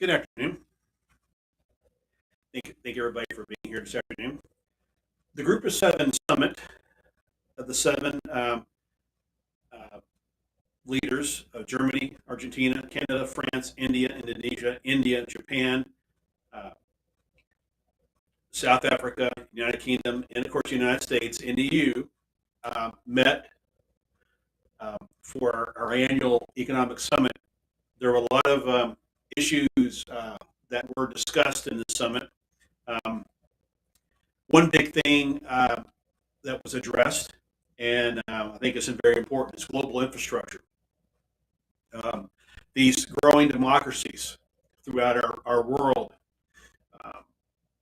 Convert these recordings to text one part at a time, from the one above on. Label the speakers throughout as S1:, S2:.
S1: Good afternoon. Thank you everybody for being here this afternoon. The Group of Seven summit of the seven uh, leaders of Germany, Argentina, Canada, France, India, Indonesia, India, Japan, uh, South Africa, United Kingdom, and of course the United States and the EU met for our annual economic summit. There were a lot of issues that were discussed in the summit. Um, One big thing that was addressed, and I think it's very important, is global infrastructure. Um, these growing democracies throughout our world, um,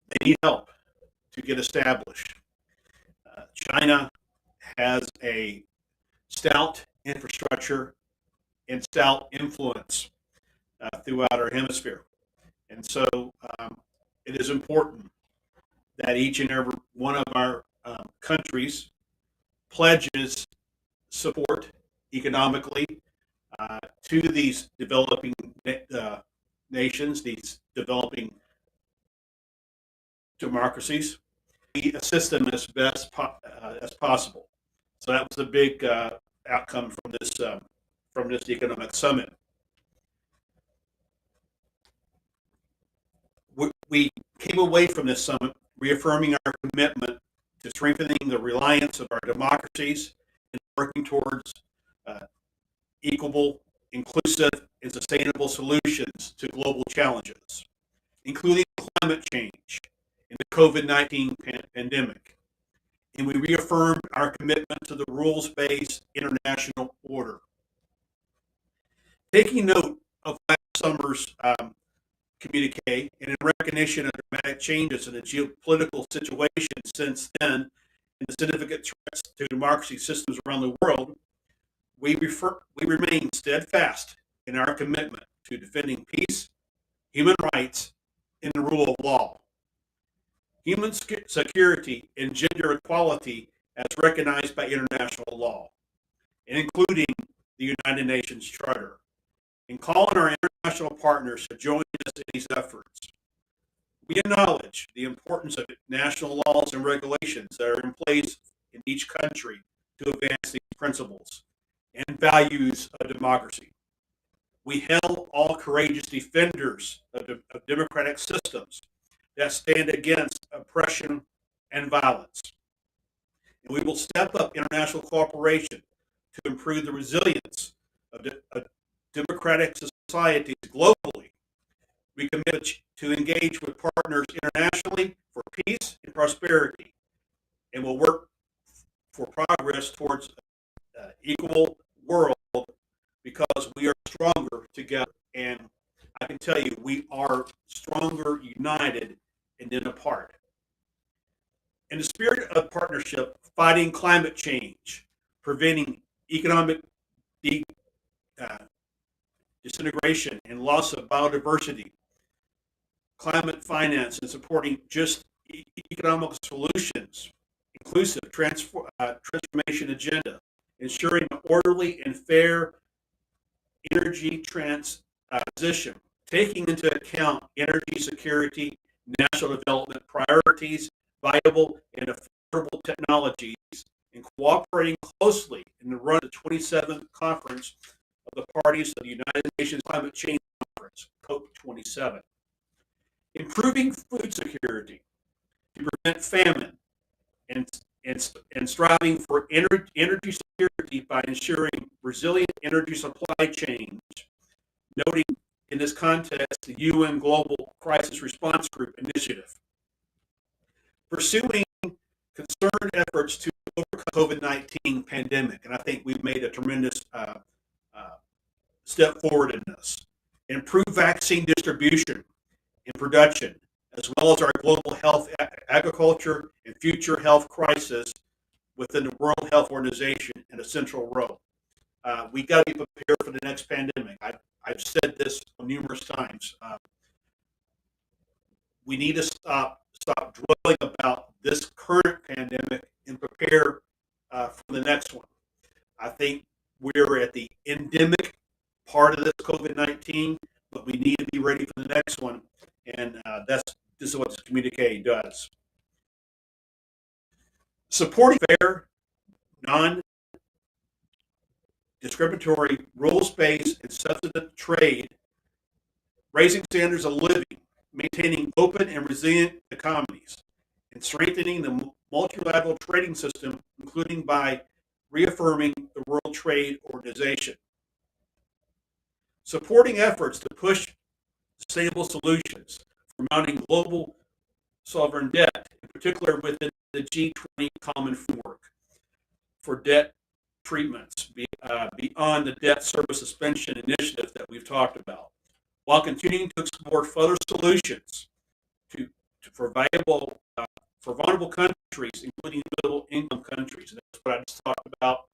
S1: they need help to get established. China has a stout infrastructure and stout influence throughout our hemisphere. And so it is important that each and every one of our countries pledges support economically to these developing nations, these developing democracies. We assist them as best as possible. So that was a big outcome from this economic summit. We came away from this summit reaffirming our commitment to strengthening the reliance of our democracies and working towards uh, equitable, inclusive, and sustainable solutions to global challenges, including climate change and the COVID-19 pandemic. And we reaffirmed our commitment to the rules-based international order. Taking note of last summer's communique and in recognition of dramatic changes in the geopolitical situation since then and the significant threats to democracy systems around the world, we remain steadfast in our commitment to defending peace, human rights, and the rule of law. Human security and gender equality as recognized by international law, including the United Nations Charter, and call on our international partners to join us in these efforts. We acknowledge the importance of national laws and regulations that are in place in each country to advance these principles and values of democracy. We hail all courageous defenders of democratic systems that stand against oppression and violence. And we will step up international cooperation to improve the resilience of democratic societies globally. We commit to engage with partners internationally for peace and prosperity, and will work for progress towards an equal world because we are stronger together. And I can tell you, we are stronger united and then apart. In the spirit of partnership, fighting climate change, preventing economic de- uh, disintegration and loss of biodiversity, climate finance, and supporting just economic solutions, inclusive transformation agenda, ensuring an orderly and fair energy transition, taking into account energy security, national development priorities, viable and affordable technologies, and cooperating closely in the run of the 27th conference of the parties of the United Nations Climate Change Conference, COP27. Improving food security to prevent famine and, and striving for energy security by ensuring resilient energy supply chains, noting in this context the UN Global Crisis Response Group initiative. Pursuing concerned efforts to overcome COVID-19 pandemic, and I think we've made a tremendous step forward in this. Improve vaccine distribution and production, as well as our global health, agriculture, and future health crisis within the World Health Organization in a central role. We got to be prepared for the next pandemic. I've said this numerous times. We need to stop dwelling about this current pandemic and prepare for the next one. I think we're at the endemic part of this COVID-19. but we need to be ready for the next one. And this is what this communique does. Supporting fair, non-discriminatory, rules-based, and substantive trade, raising standards of living, maintaining open and resilient economies, and strengthening the multilateral trading system, including by reaffirming the World Trade Organization. Supporting efforts to push sustainable solutions for mounting global sovereign debt, in particular within the G20 Common Framework for debt treatments beyond the debt service suspension initiative that we've talked about, while continuing to explore further solutions for vulnerable countries, including middle income countries. And that's what I just talked about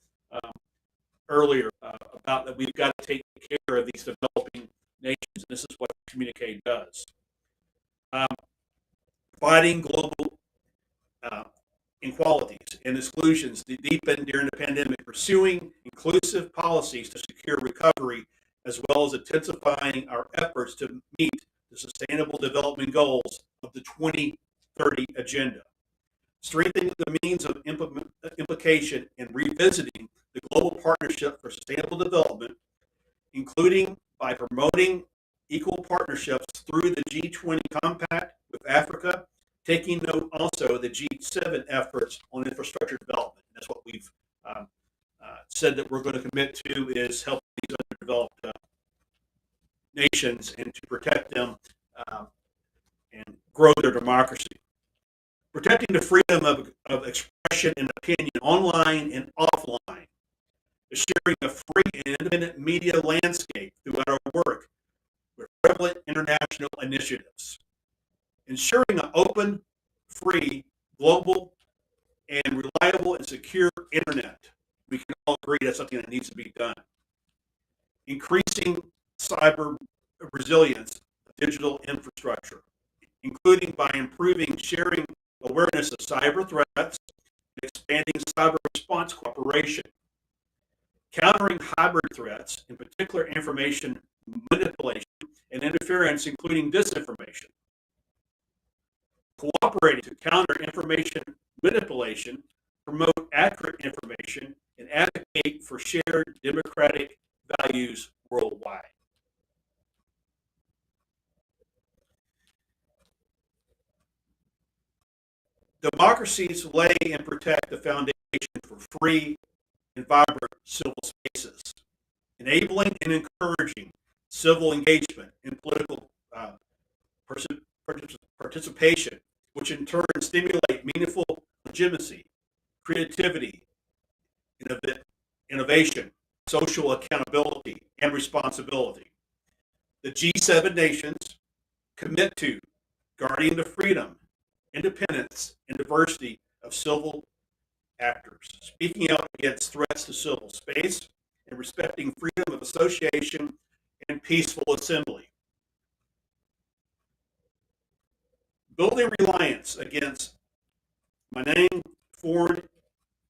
S1: earlier, about that we've got to take care of these developing nations. And this is what communique does. Fighting global inequalities and exclusions deepened during the pandemic, pursuing inclusive policies to secure recovery, as well as intensifying our efforts to meet the Sustainable Development Goals of the 2030 Agenda. Strengthening the means of implication and revisiting the Global Partnership for Sustainable Development, including by promoting equal partnerships through the G20 Compact with Africa, taking note also of the G7 efforts on infrastructure development. That's what we've said that we're going to commit to, is helping these underdeveloped nations and to protect them and grow their democracy. Protecting the freedom of expression and opinion online and offline. Assuring a free and independent media landscape throughout our work with prevalent international initiatives. Ensuring an open, free, global, and reliable and secure internet. We can all agree that's something that needs to be done. Increasing cyber resilience of digital infrastructure, including by improving sharing awareness of cyber threats and expanding cyber response cooperation. Countering hybrid threats, in particular information manipulation and interference, including disinformation. Cooperating to counter information manipulation, promote accurate information, and advocate for shared democratic values worldwide. Democracies lay and protect the foundation for free and vibrant civil spaces, enabling and encouraging civil engagement and political participation, which in turn stimulate meaningful legitimacy, creativity, innovation, social accountability, and responsibility. The G7 nations commit to guarding the freedom, independence, and diversity of civil actors, speaking out against threats to civil space, and respecting freedom of association and peaceful assembly. Building reliance against benign foreign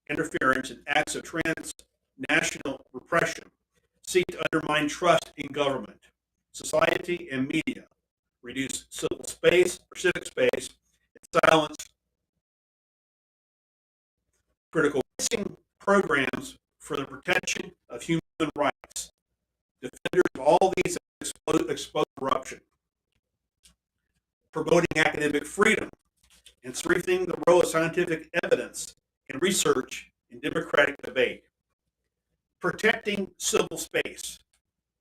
S1: interference and acts of transnational repression seek to undermine trust in government, society, and media, reduce civil space or civic space, and silence critical programs for the protection of human rights, defenders of all these exposed corruption, promoting academic freedom, and strengthening the role of scientific evidence and research in democratic debate, protecting civil space,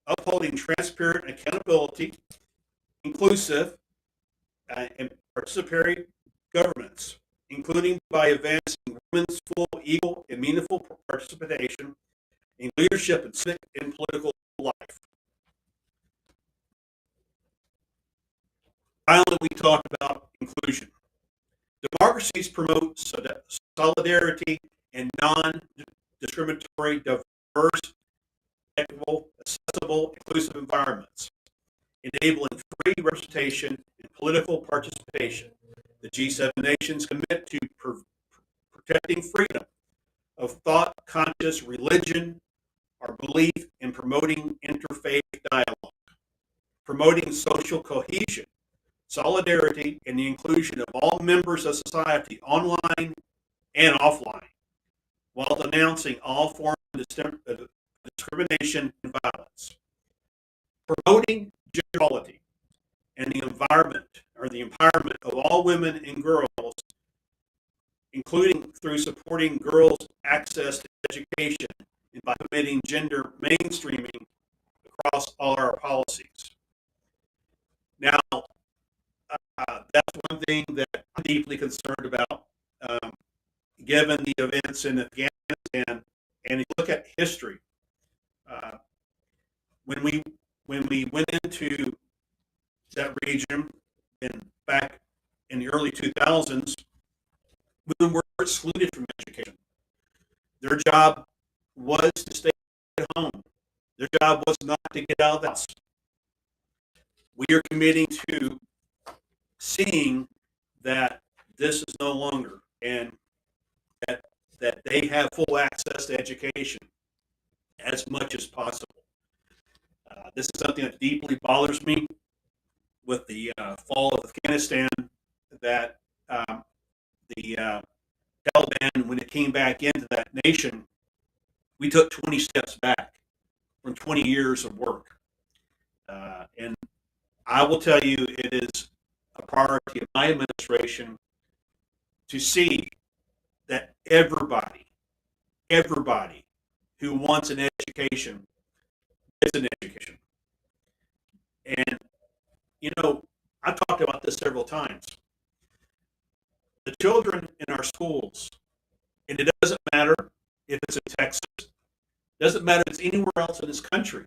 S1: upholding transparent accountability, inclusive and participatory governments, including by advancing women's full, equal, and meaningful participation in leadership and civic and political life. Finally, we talked about inclusion. Democracies promote solidarity and non-discriminatory, diverse, equitable, accessible, inclusive environments, enabling free representation and political participation. The G7 nations commit to protecting freedom of thought, conscious, religion, or belief, and promoting interfaith dialogue, promoting promoting social cohesion, solidarity, and the inclusion of all members of society, online and offline, while denouncing all forms of discrimination and violence. Promoting gender equality and the environment or the empowerment of all women and girls, including through supporting girls' access to education and by promoting gender mainstreaming across all our policies. Now, that's one thing that I'm deeply concerned about, given the events in Afghanistan. And if you look at history, uh, when we went into that region and back in the early 2000s, women were excluded from education. Their job was to stay at home. Their job was not to get out of the house. We are committing to seeing that this is no longer, and that they have full access to education as much as possible. This is something that deeply bothers me with the fall of Afghanistan, that the Taliban, when it came back into that nation, we took 20 steps back from 20 years of work. And I will tell you, it is a priority of my administration to see that everybody who wants an education gets an education. And, I've talked about this several times. The children in our schools, and it doesn't matter if it's in Texas, doesn't matter if it's anywhere else in this country,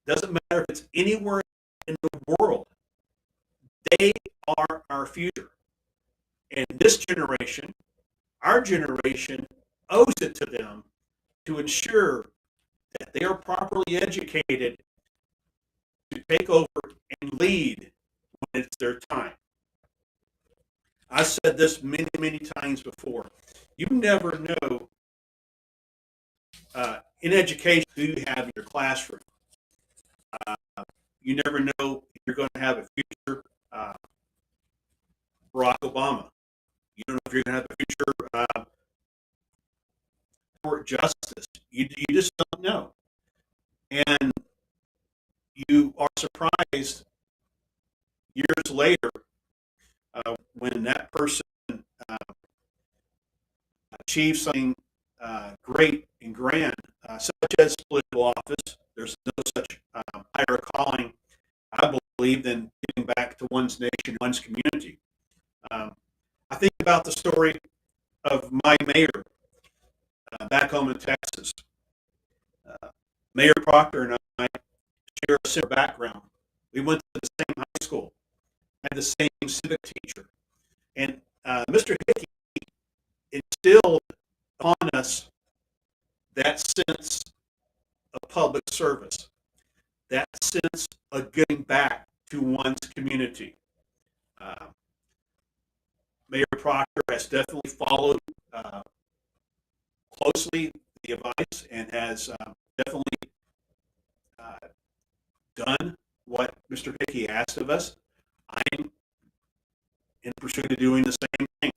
S1: doesn't matter if it's anywhere in the world, they are our future. And this generation, our generation, owes it to them to ensure that they are properly educated to take over and lead when it's their time. I said this many, many times before. You never know in education who you have in your classroom. You never know if you're going to have a future Barack Obama. You don't know if you're going to have a future court justice. You just don't know. And you are surprised years later when that person achieves something great and grand, such as political office. There's no such higher calling, I believe, than giving back to one's nation, one's community. I think about the story of my mayor back home in Texas. Mayor Proctor and I share a similar background. We went to the same high school, had the same civic teacher. And Mr. Hickey instilled on us that sense of public service, that sense of giving back to one's community. Mayor Proctor has definitely followed closely the advice and has definitely done what Mr. Hickey asked of us. I'm in pursuit of doing the same thing.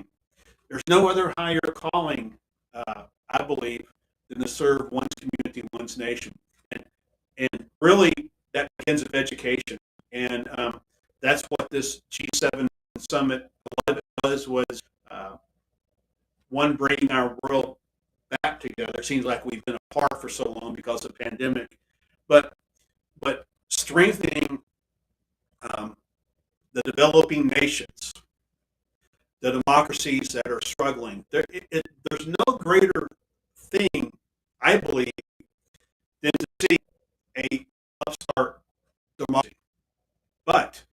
S1: There's no other higher calling, I believe, than to serve one's community, one's nation. And really, that begins with education. And that's what this G-7 summit was one, bringing our world back together. It seems like we've been apart for so long because of the pandemic. But strengthening the developing nations, the democracies that are struggling. There's no greater thing, I believe, than to see a upstart democracy. But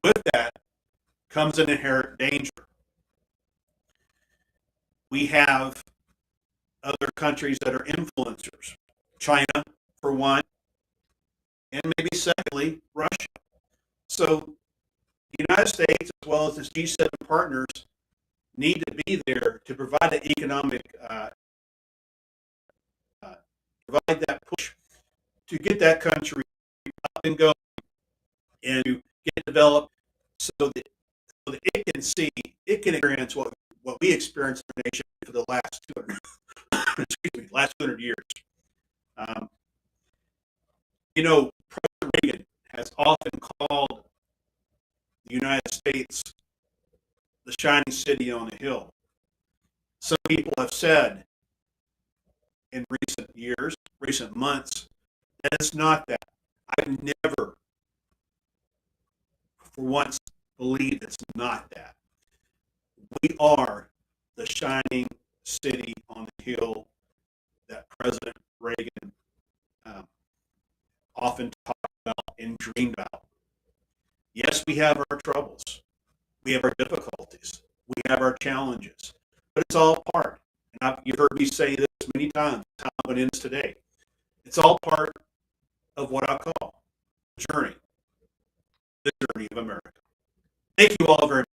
S1: with that comes an inherent danger. We have other countries that are influencers. China, for one, and maybe secondly, Russia. So the United States, as well as its G7 partners, need to be there to provide the economic, provide that push to get that country up and go and to get developed so that it can see, it can experience what we experienced in the nation for the last 200, excuse me, last 200 years. Um, President Reagan has often called the United States the shining city on the hill. Some people have said in recent years, recent months, that it's not that. I've never, for once, believed it's not that. We are the shining city on the hill that President Reagan um, often talked about and dreamed about. Yes, we have our troubles. We have our difficulties. We have our challenges. But it's all part. And you've heard me say this many times, how it ends today. It's all part of what I call the journey of America. Thank you all very much.